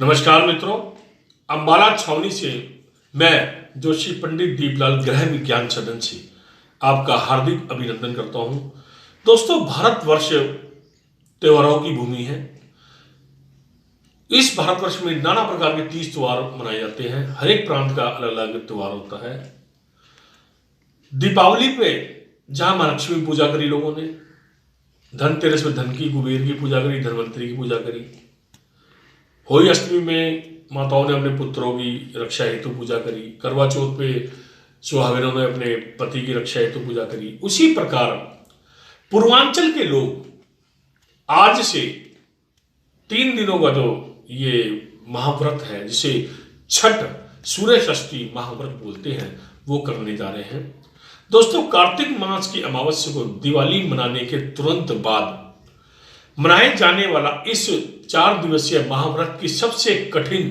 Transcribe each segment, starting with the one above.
नमस्कार मित्रों, अंबाला छावनी से मैं जोशी पंडित दीपलाल ग्रह विज्ञान सदन से आपका हार्दिक अभिनंदन करता हूं। दोस्तों, भारतवर्ष त्योहारों की भूमि है। इस भारतवर्ष में नाना प्रकार के 30 त्योहार मनाए जाते हैं। हर एक प्रांत का अलग अलग त्योहार होता है। दीपावली पे जहां मां लक्ष्मी की पूजा करी लोगों ने, धनतेरस में धन की, कुबेर की पूजा करी, धनवंतरी की पूजा करी। होली अष्टमी में माताओं ने अपने पुत्रों की रक्षा हेतु पूजा करी। करवा चौथ पे सुहागिनों ने अपने पति की रक्षा हेतु पूजा करी। उसी प्रकार पूर्वांचल के लोग आज से 3 दिनों का जो ये महाव्रत है, जिसे छठ सूर्य षष्ठी महाव्रत बोलते हैं, वो करने जा रहे हैं। दोस्तों, कार्तिक मास की अमावस्या को दिवाली मनाने के तुरंत बाद मनाए जाने वाला इस 4 दिवसीय महाव्रत की सबसे कठिन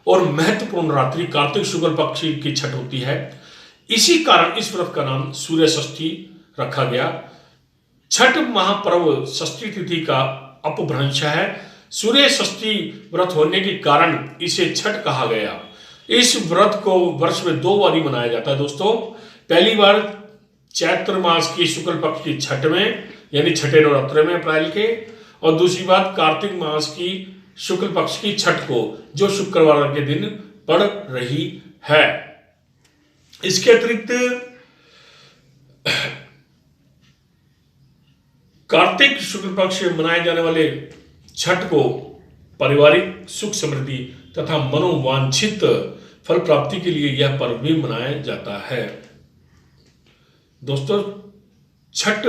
और महत्वपूर्ण रात्रि कार्तिक शुक्ल पक्ष की छठ होती है। इसी कारण इस व्रत का नाम सूर्य षष्ठी रखा गया। छठ महापर्व षष्ठी तिथि का अपभ्रंश है। सूर्य षष्ठी व्रत होने के कारण इसे छठ कहा गया। इस व्रत को वर्ष में 2 बार मनाया जाता है। दोस्तों, पहली बार चैत्र मास की शुक्ल पक्ष की छठ में, यानी छठे नवरात्र में अप्रैल के, और दूसरी बात कार्तिक मास की शुक्ल पक्ष की छठ को, जो शुक्रवार के दिन पड़ रही है। इसके अतिरिक्त कार्तिक शुक्ल पक्ष में मनाए जाने वाले छठ को पारिवारिक सुख समृद्धि तथा मनोवांछित फल प्राप्ति के लिए यह पर्व भी मनाया जाता है। दोस्तों, छठ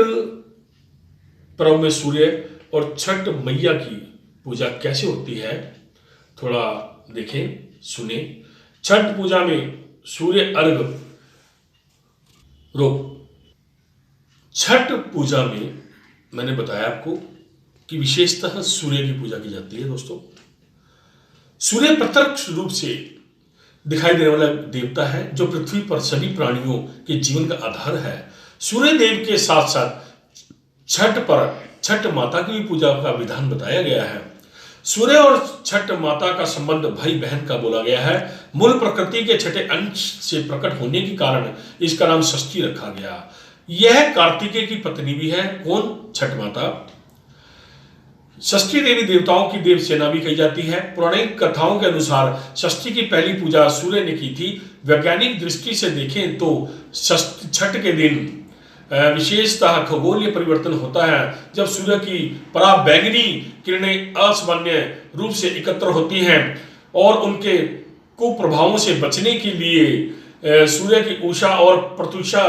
पर्व में सूर्य और छठ मैया की पूजा कैसे होती है, थोड़ा देखें, सुने। छठ पूजा में सूर्य अर्घ छठ पूजा में मैंने बताया आपको कि विशेषतः सूर्य की पूजा की जाती है। दोस्तों, सूर्य प्रत्यक्ष रूप से दिखाई देने वाला देवता है, जो पृथ्वी पर सभी प्राणियों के जीवन का आधार है। सूर्य देव के साथ साथ छठ पर छठ माता की भी पूजा का विधान बताया गया है। सूर्य और छठ माता का संबंध भाई बहन का बोला गया है। मूल प्रकृति के छठे अंश से प्रकट होने के कारण इसका नाम षष्ठी रखा गया। यह कार्तिकेय की पत्नी भी है। कौन? छठ माता। षष्ठी देवी देवताओं की देव सेना भी कही जाती है। पौराणिक कथाओं के अनुसार षष्ठी की पहली पूजा सूर्य ने की थी। वैज्ञानिक दृष्टि से देखें तो छठ के दिन विशेषतः खगोलीय परिवर्तन होता है, जब सूर्य की पराबैंगनी किरणें असामान्य रूप से एकत्र होती हैं और उनके कुप्रभावों से बचने के लिए सूर्य की उषा और प्रत्युषा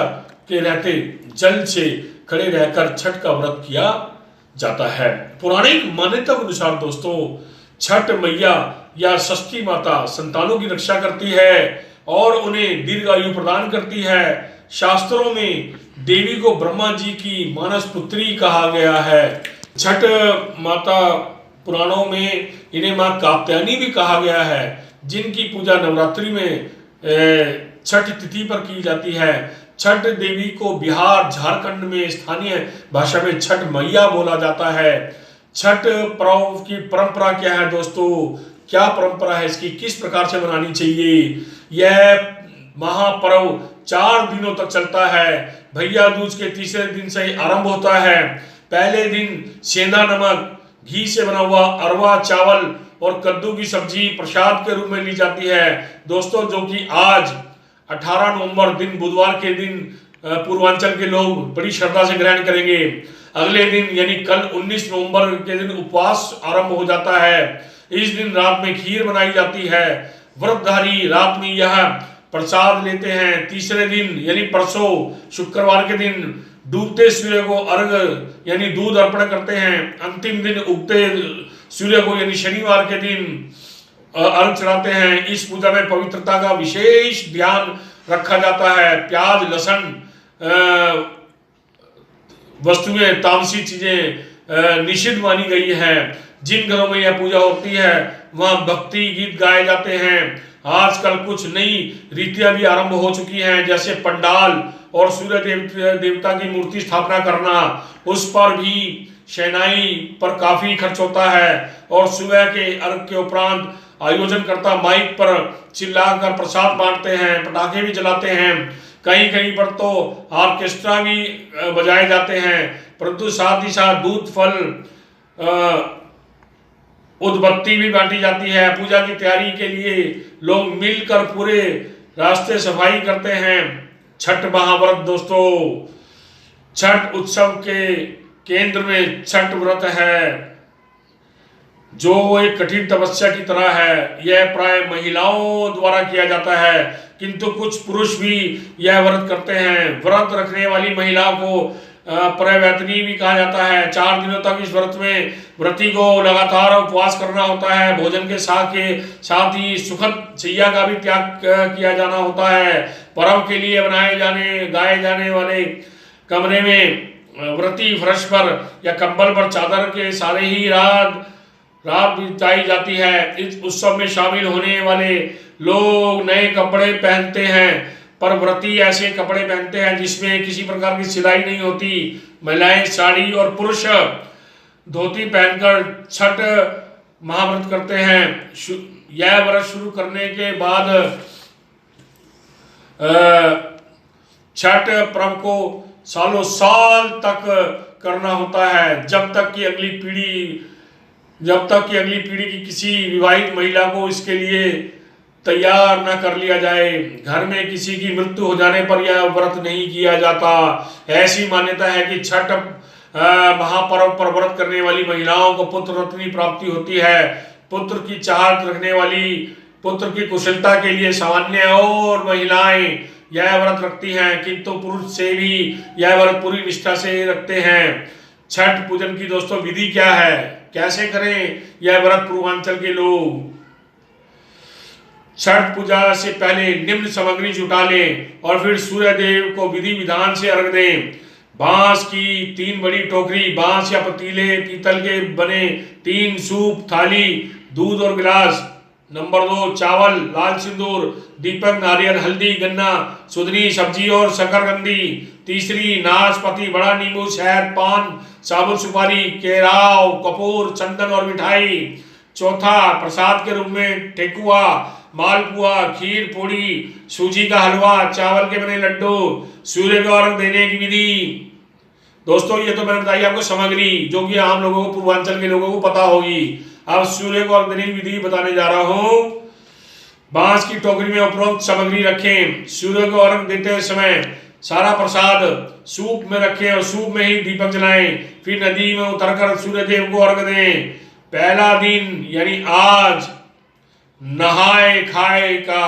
के रहते जल से खड़े रहकर छठ का व्रत किया जाता है। पौराणिक मान्यता के अनुसार दोस्तों, छठ मैया या षष्ठी माता संतानों की रक्षा करती है और उन्हें दीर्घायु प्रदान करती है। शास्त्रों में देवी को ब्रह्मा जी की मानस पुत्री कहा गया है। छठ माता पुराणों में इन्हें मां कात्यायनी भी कहा गया है, जिनकी पूजा नवरात्रि में छठ तिथि पर की जाती है। छठ देवी को बिहार झारखंड में स्थानीय भाषा में छठ मैया बोला जाता है। छठ पर्व की परंपरा क्या है दोस्तों? क्या परंपरा है इसकी? किस प्रकार से मनानी चाहिए? यह महापर्व 4 दिनों तक चलता है। भैया दूज के तीसरे दिन से ही आरंभ होता है। पहले दिन सेंधा नमक, घी से बना हुआ अरवा चावल और कद्दू की सब्जी प्रसाद के रूप में ली जाती है। दोस्तों, जो कि आज 18 नवंबर दिन बुधवार के दिन पूर्वांचल के लोग बड़ी श्रद्धा से ग्रहण करेंगे। अगले दिन यानी कल 19 नवंबर के दिन उपवास आरंभ हो जाता है। इस दिन रात में खीर बनाई जाती है। व्रतधारी रात में यह प्रसाद लेते हैं। तीसरे दिन यानी परसों शुक्रवार के दिन डूबते सूर्य को अर्घ यानी दूध अर्पण करते हैं। अंतिम दिन उगते सूर्य को यानी शनिवार के दिन अर्घ चढ़ाते हैं। इस पूजा में पवित्रता का विशेष ध्यान रखा जाता है। प्याज, लहसुन वस्तुएं, तामसी चीजें निषिद्ध मानी गई है। जिन घरों में यह पूजा होती है वहां भक्ति गीत गाए जाते हैं। आजकल कुछ नई रीतियां भी आरंभ हो चुकी हैं, जैसे पंडाल और सूर्य देवता की मूर्ति स्थापना करना। उस पर भी शहनाई पर काफी खर्च होता है और सुबह के अर्घ के उपरांत आयोजनकर्ता माइक पर चिल्लाकर प्रसाद बांटते हैं, पटाखे भी जलाते हैं, कहीं कहीं पर तो ऑर्केस्ट्रा भी बजाए जाते हैं। परंतु साथ ही साथ दूध, फल, उदबत्ती भी बांटी जाती है। पूजा की तैयारी के लिए लोग मिलकर पूरे रास्ते सफाई करते हैं। छठ महाव्रत दोस्तों, छठ उत्सव के केंद्र में छठ व्रत है, जो एक कठिन तपस्या की तरह है। यह प्राय महिलाओं द्वारा किया जाता है, किंतु कुछ पुरुष भी यह व्रत करते हैं। व्रत रखने वाली महिला को प्रवैतनी भी कहा जाता है। 4 दिनों तक इस व्रत में व्रती को लगातार उपवास करना होता है। भोजन के साथ ही सुखद शैया का भी त्याग किया जाना होता है। पर्व के लिए गाए जाने वाले कमरे में व्रती फर्श पर या कंबल पर चादर के सारे ही रात बिताई जाती है। इस उत्सव में शामिल होने वाले लोग नए कपड़े पहनते हैं, पर व्रती ऐसे कपड़े पहनते हैं जिसमें किसी प्रकार की सिलाई नहीं होती। महिलाएं साड़ी और पुरुष धोती पहनकर छठ महाव्रत करते हैं। यह व्रत शुरू करने के बाद छठ पर्व को सालों साल तक करना होता है, जब तक कि अगली पीढ़ी की किसी विवाहित महिला को इसके लिए तैयार न कर लिया जाए। घर में किसी की मृत्यु हो जाने पर यह व्रत नहीं किया जाता। ऐसी मान्यता है कि छठ महापर्व पर व्रत करने वाली महिलाओं को पुत्र रत्न प्राप्ति होती है। पुत्र की चाहत रखने वाली, पुत्र की कुशलता के लिए सामान्य और महिलाएं यह व्रत रखती हैं, किंतु पुरुष से भी यह व्रत पूरी निष्ठा से रखते हैं। छठ पूजन की दोस्तों विधि क्या है, कैसे करें यह व्रत पूर्वांचल के लोग? छठ पूजा से पहले निम्न सामग्री जुटा लें और फिर सूर्य देव को विधि विधान से अर्घ दें। बांस की 3 बड़ी टोकरी, बांस या पीतल के बने 3 सूप, थाली, दूध और गिलास। नंबर 2 चावल, लाल सिंदूर, दीपक, नारियल, हल्दी, गन्ना, सुधनी, सब्जी और शकरकंदी। तीसरी नाशपाती, बड़ा नींबू, शहद, पान, साबुत सुपारी, केराव, कपूर, चंदन और मिठाई। चौथा प्रसाद के रूप में ठेकुआ, मालपुआ, खीर, पूड़ी, सूजी का हलवा, चावल के बने लड्डू। सूर्य को अर्घ देने की विधि दोस्तों, ये तो मैंने बताई आपको सामग्री, जो कि आम लोगों को, पूर्वांचल के लोगों को पता होगी। अब सूर्य को अर्घ देने की विधि बताने जा रहा हूं। बांस की टोकरी में उपरोक्त सामग्री रखें। सूर्य को अर्घ देते समय सारा प्रसाद सूप में रखें और सूप में ही दीपक जलाएं। फिर नदी में उतरकर सूर्य देव को अर्घ दें। पहला दिन यानी आज नहाए खाए का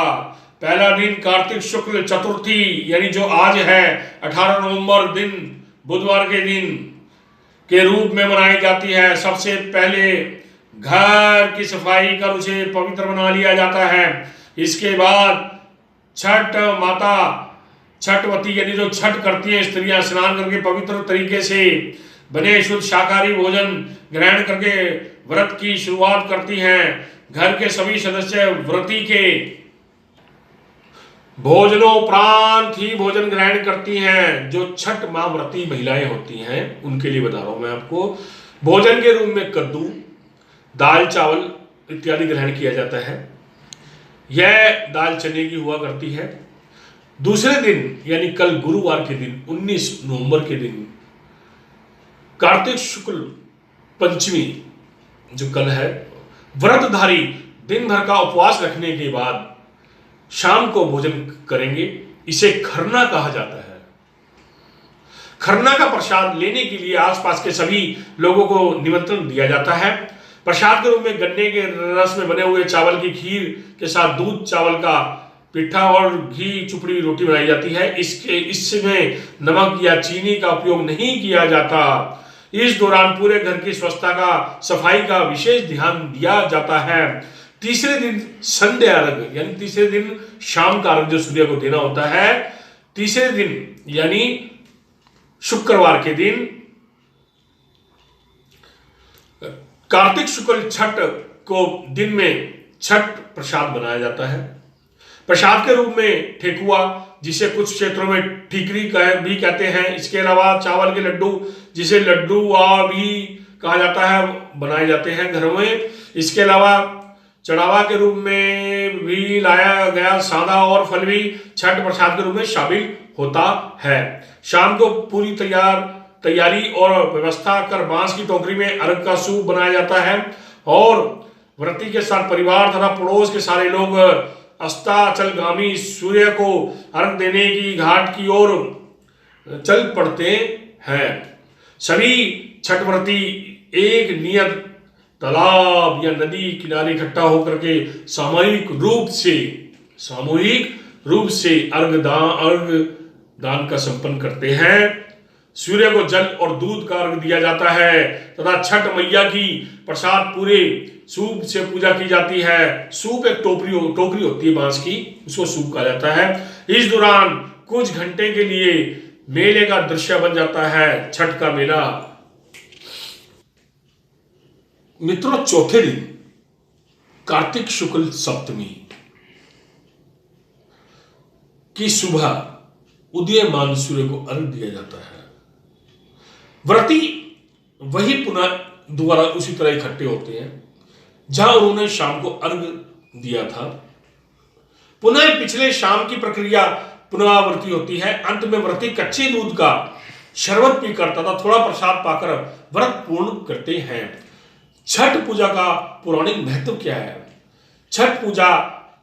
पहला दिन कार्तिक शुक्ल चतुर्थी यानी जो आज है 18 नवंबर दिन, बुधवार के दिन के रूप में मनाई जाती है। सबसे पहले घर की सफाई कर उसे पवित्र बना लिया जाता है। इसके बाद छठ माता, छठवती यानी जो छठ करती है स्त्रियां, स्नान करके पवित्र तरीके से बने शुद्ध शाकाहारी भोजन ग्रहण करके व्रत की शुरुआत करती हैं। घर के सभी सदस्य व्रती के भोजनोपरांत ही भोजन ग्रहण करती हैं। जो छठ मां व्रती महिलाएं होती हैं उनके लिए बता रहा हूं मैं आपको। भोजन के रूप में कद्दू, दाल, चावल इत्यादि ग्रहण किया जाता है। यह दाल चने की हुआ करती है। दूसरे दिन यानी कल गुरुवार के दिन 19 नवंबर के दिन कार्तिक शुक्ल पंचमी जो कल है, व्रतधारी दिन भर का उपवास रखने के बाद शाम को भोजन करेंगे। इसे खरना कहा जाता है। खरना का प्रसाद लेने के लिए आसपास के सभी लोगों को निमंत्रण दिया जाता है। प्रसाद के रूप में गन्ने के रस में बने हुए चावल की खीर के साथ दूध, चावल का पिट्ठा और घी चुपड़ी रोटी बनाई जाती है। इसमें नमक या चीनी का उपयोग नहीं किया जाता। इस दौरान पूरे घर की स्वच्छता का, सफाई का विशेष ध्यान दिया जाता है। तीसरे दिन संध्या अर्घ यानी तीसरे दिन शाम का अर्घ जो सूर्य को देना होता है। तीसरे दिन यानी शुक्रवार के दिन कार्तिक शुक्ल छठ को दिन में छठ प्रसाद बनाया जाता है। प्रसाद के रूप में ठेकुआ, जिसे कुछ क्षेत्रों में ठीकरी भी कहते हैं, इसके अलावा चावल के लड्डू, जिसे लड्डू भी कहा जाता है, बनाए जाते हैं घरों में। इसके अलावा चढ़ावा के रूप में भी लाया गया सादा और फल भी छठ प्रसाद के रूप में शामिल होता है। शाम को पूरी तैयारी और व्यवस्था कर बांस की टोकरी में अर्घ का सूप बनाया जाता है और व्रती के साथ परिवार तथा पड़ोस के सारे लोग अस्ताचलगामी सूर्य को अर्घ देने की घाट की ओर चल पड़ते हैं। सभी छठ व्रती एक नियत तालाब या नदी किनारे इकट्ठा होकर के सामूहिक रूप से अर्घ दान का संपन्न करते हैं। सूर्य को जल और दूध का अर्घ दिया जाता है तथा छठ मैया की प्रसाद पूरे सूप से पूजा की जाती है। सूप एक टोकरी होती है बांस की, उसको सूप कहा जाता है। इस दौरान कुछ घंटे के लिए मेले का दृश्य बन जाता है। छठ का मेला मित्रों, चौथे दिन कार्तिक शुक्ल सप्तमी की सुबह उदीयमान सूर्य को अर्घ दिया जाता है। व्रती वही पुनः दोबारा उसी तरह इकट्ठे होते हैं जहां उन्होंने शाम को अर्घ दिया था। पुनः पिछले शाम की प्रक्रिया पुनरावृत्ति होती है। अंत में व्रती कच्चे दूध का शरबत पीकर तथा थोड़ा प्रसाद पाकर व्रत पूर्ण करते हैं। छठ पूजा का पौराणिक महत्व क्या है? छठ पूजा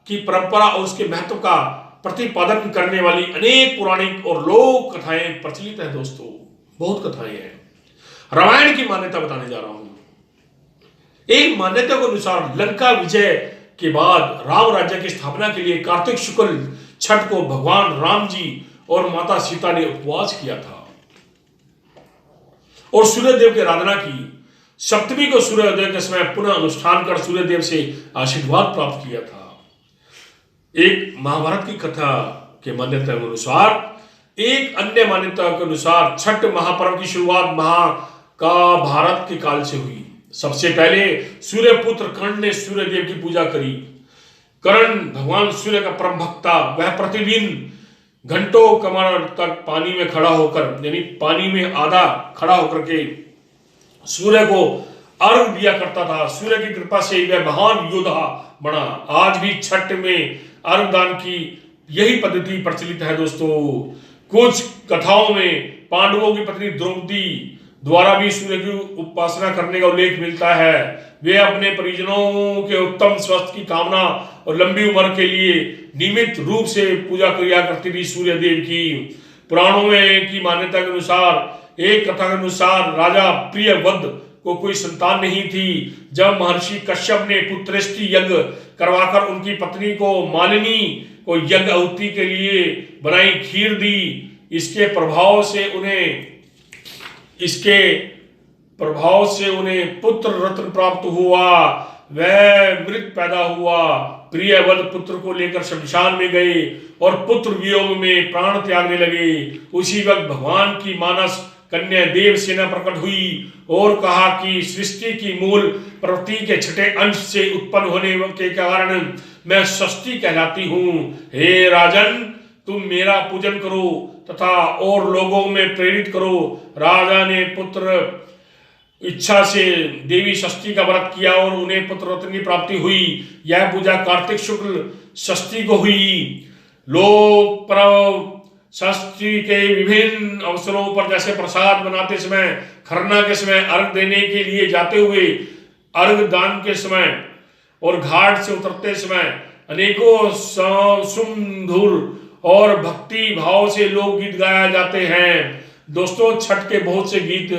की परंपरा और उसके महत्व का प्रतिपादन करने वाली अनेक पौराणिक और लोक कथाएं प्रचलित है दोस्तों, बहुत कथाएं हैं। रामायण की मान्यता बताने जा रहा हूं। एक मान्यता के अनुसार लंका विजय के बाद राम राज्य की स्थापना के लिए कार्तिक शुक्ल छठ को भगवान राम जी और माता सीता ने उपवास किया था और सूर्यदेव की आराधना की। सप्तमी को सूर्योदय के समय पुनः अनुष्ठान कर सूर्यदेव से आशीर्वाद प्राप्त किया था। एक महाभारत की कथा के मान्यता के अनुसार, एक अन्य मान्यता के अनुसार छठ महापर्व की शुरुआत महाभारत के काल से हुई। सबसे पहले सूर्यपुत्र कर्ण ने सूर्यदेव की पूजा करी। कर्ण भगवान सूर्य का परम भक्त था। वह प्रतिदिन घंटों कमर तक पानी में खड़ा होकर, यानी पानी में आधा खड़ा होकर के सूर्य को अर्घ दिया करता था। सूर्य की कृपा से वह महान योद्धा बना। आज भी छठ में अर्घ दान की यही पद्धति प्रचलित है दोस्तों। कुछ कथाओं में पांडवों की पत्नी द्रौपदी द्वारा भी सूर्य की उपासना करने का उल्लेख मिलता है। वे अपने परिजनों के उत्तम स्वास्थ्य की कामना और लंबी उम्र के लिए नियमित रूप से पूजा किया करती थी सूर्य देव की। पुराणों में की मान्यता के अनुसार, एक कथा के अनुसार राजा प्रियव्रत को कोई संतान नहीं थी। जब महर्षि कश्यप ने पुत्रेष्टि यज्ञ करवाकर उनकी पत्नी को मालिनी को यज्ञ आहुति के लिए बनाई खीर दी, इसके प्रभाव से उन्हें पुत्र रत्न प्राप्त हुआ। वह मृत पैदा हुआ। प्रियव्रत पुत्र को लेकर शमशान में गए और पुत्र वियोग में प्राण त्यागने लगे। उसी वक्त भगवान की मानस कन्या देव सेना प्रकट हुई और कहा कि सृष्टि की मूल प्रवृत्ति के छठे अंश से उत्पन्न होने के कारण मैं षष्ठी कहलाती हूँ। हे राजन, तुम मेरा पूजन करो तथा और लोगों में प्रेरित करो। राजा ने पुत्र इच्छा से देवी षष्ठी का व्रत किया और उन्हें पुत्र रत्न की प्राप्ति हुई। यह पूजा कार्तिक शुक्ल षष्ठी को हुई। लोक पर्व षष्ठी के विभिन्न अवसरों पर जैसे प्रसाद बनाते समय, खरना के समय, अर्घ देने के लिए जाते हुए, अर्घ दान के समय और घाट से उतरते समय अनेकों सुमधुर और भक्ति भाव से लोकगीत गाया जाते हैं। दोस्तों, छठ के बहुत से गीत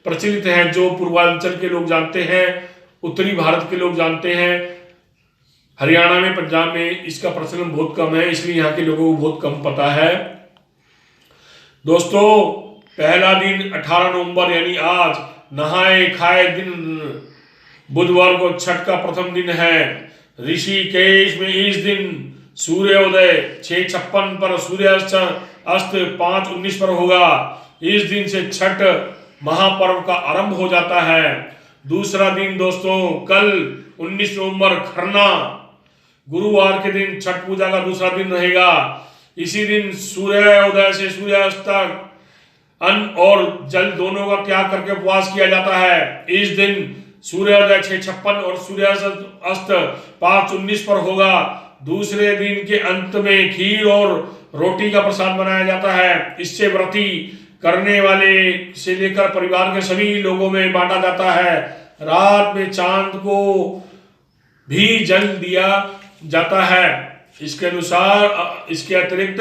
प्रचलित हैं जो पूर्वांचल के लोग जानते हैं, उत्तरी भारत के लोग जानते हैं। हरियाणा में, पंजाब में इसका प्रचलन बहुत कम है, इसलिए यहाँ के लोगों को बहुत कम पता है। दोस्तों, पहला दिन 18 नवंबर यानी आज नहाए खाए दिन बुधवार को छठ का प्रथम दिन है। ऋषिकेश में इस दिन सूर्योदय 6:56 पर, सूर्यास्त 5:19 पर होगा। इस दिन से छठ महापर्व का आरंभ हो जाता है। दूसरा दिन दोस्तों, कल 19 नवंबर खरना, गुरुवार के दिन छठ पूजा का दूसरा दिन रहेगा। इसी दिन सूर्योदय से सूर्यास्त तक अन्न और जल दोनों का त्याग करके उपवास किया जाता है। इस दिन सूर्योदय 6:56 और सूर्यास्त 5:19 पर होगा। दूसरे दिन के अंत में खीर और रोटी का प्रसाद बनाया जाता है। इससे व्रती करने वाले से लेकर परिवार के सभी लोगों में बांटा जाता है। रात में चांद को भी जल दिया जाता है। इसके अनुसार इसके अतिरिक्त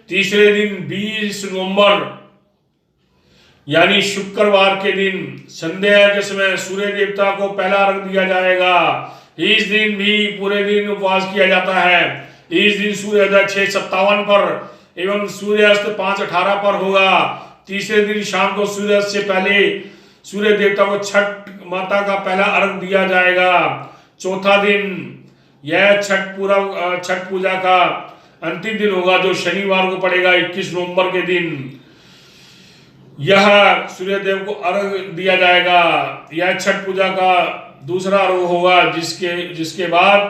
तीसरे दिन 20 नवंबर यानी शुक्रवार के दिन संध्या के समय सूर्य देवता को पहला अर्घ दिया जाएगा। इस दिन भी पूरे दिन उपवास किया जाता है। इस दिन सूर्योदय 6:57 पर एवं सूर्यास्त 5:18 पर होगा। तीसरे दिन शाम को सूर्यास्त से पहले सूर्य देवता को छठ माता का पहला अर्घ दिया जाएगा। चौथा दिन यह छठ पूजा का अंतिम दिन होगा, जो शनिवार को पड़ेगा 21 नवंबर के दिन। यह सूर्यदेव को अर्घ दिया जाएगा। यह छठ पूजा का दूसरा अर्घ होगा, जिसके बाद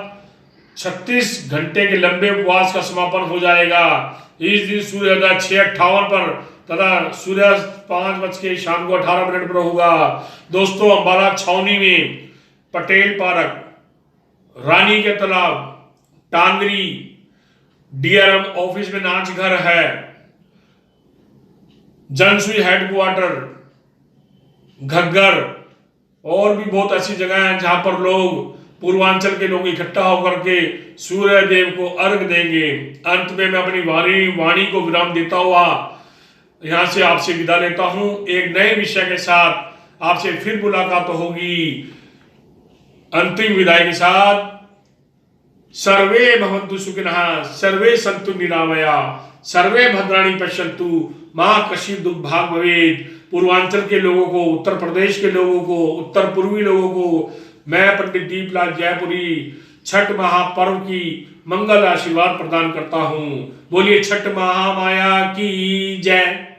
36 घंटे के लंबे उपवास का समापन हो जाएगा। इस दिन सूर्योदय 6:58 पर तथा सूर्यास्त 5 बज के शाम को 18 मिनट पर होगा। दोस्तों, अंबाला छावनी में पटेल पार्क, रानी के तालाब, टांगरी, डीआरएम ऑफिस में नाच घर है, जनसुई हेडक्वार्टर, घग्गर और भी बहुत अच्छी जगह हैं जहां पर लोग पूर्वांचल के लोग इकट्ठा होकर के सूर्य देव को अर्घ देंगे। अंत में मैं अपनी वाणी को विराम देता हुआ यहां से आपसे विदा लेता हूं। एक नए विषय के साथ आपसे फिर मुलाकात होगी। अंतिम विदाई के साथ सर्वे भवन्तु सुखिनः, सर्वे सन्तु निरामया, सर्वे भद्राणि पश्यन्तु, मां कश्चित् दुर्भाग् भवेत्। पूर्वांचल के लोगों को, उत्तर प्रदेश के लोगों को, उत्तर पूर्वी लोगों को मैं पंडित दीपलाल जयपुरी छठ महापर्व की मंगल आशीर्वाद प्रदान करता हूं। बोलिए छठ महामाया की जय।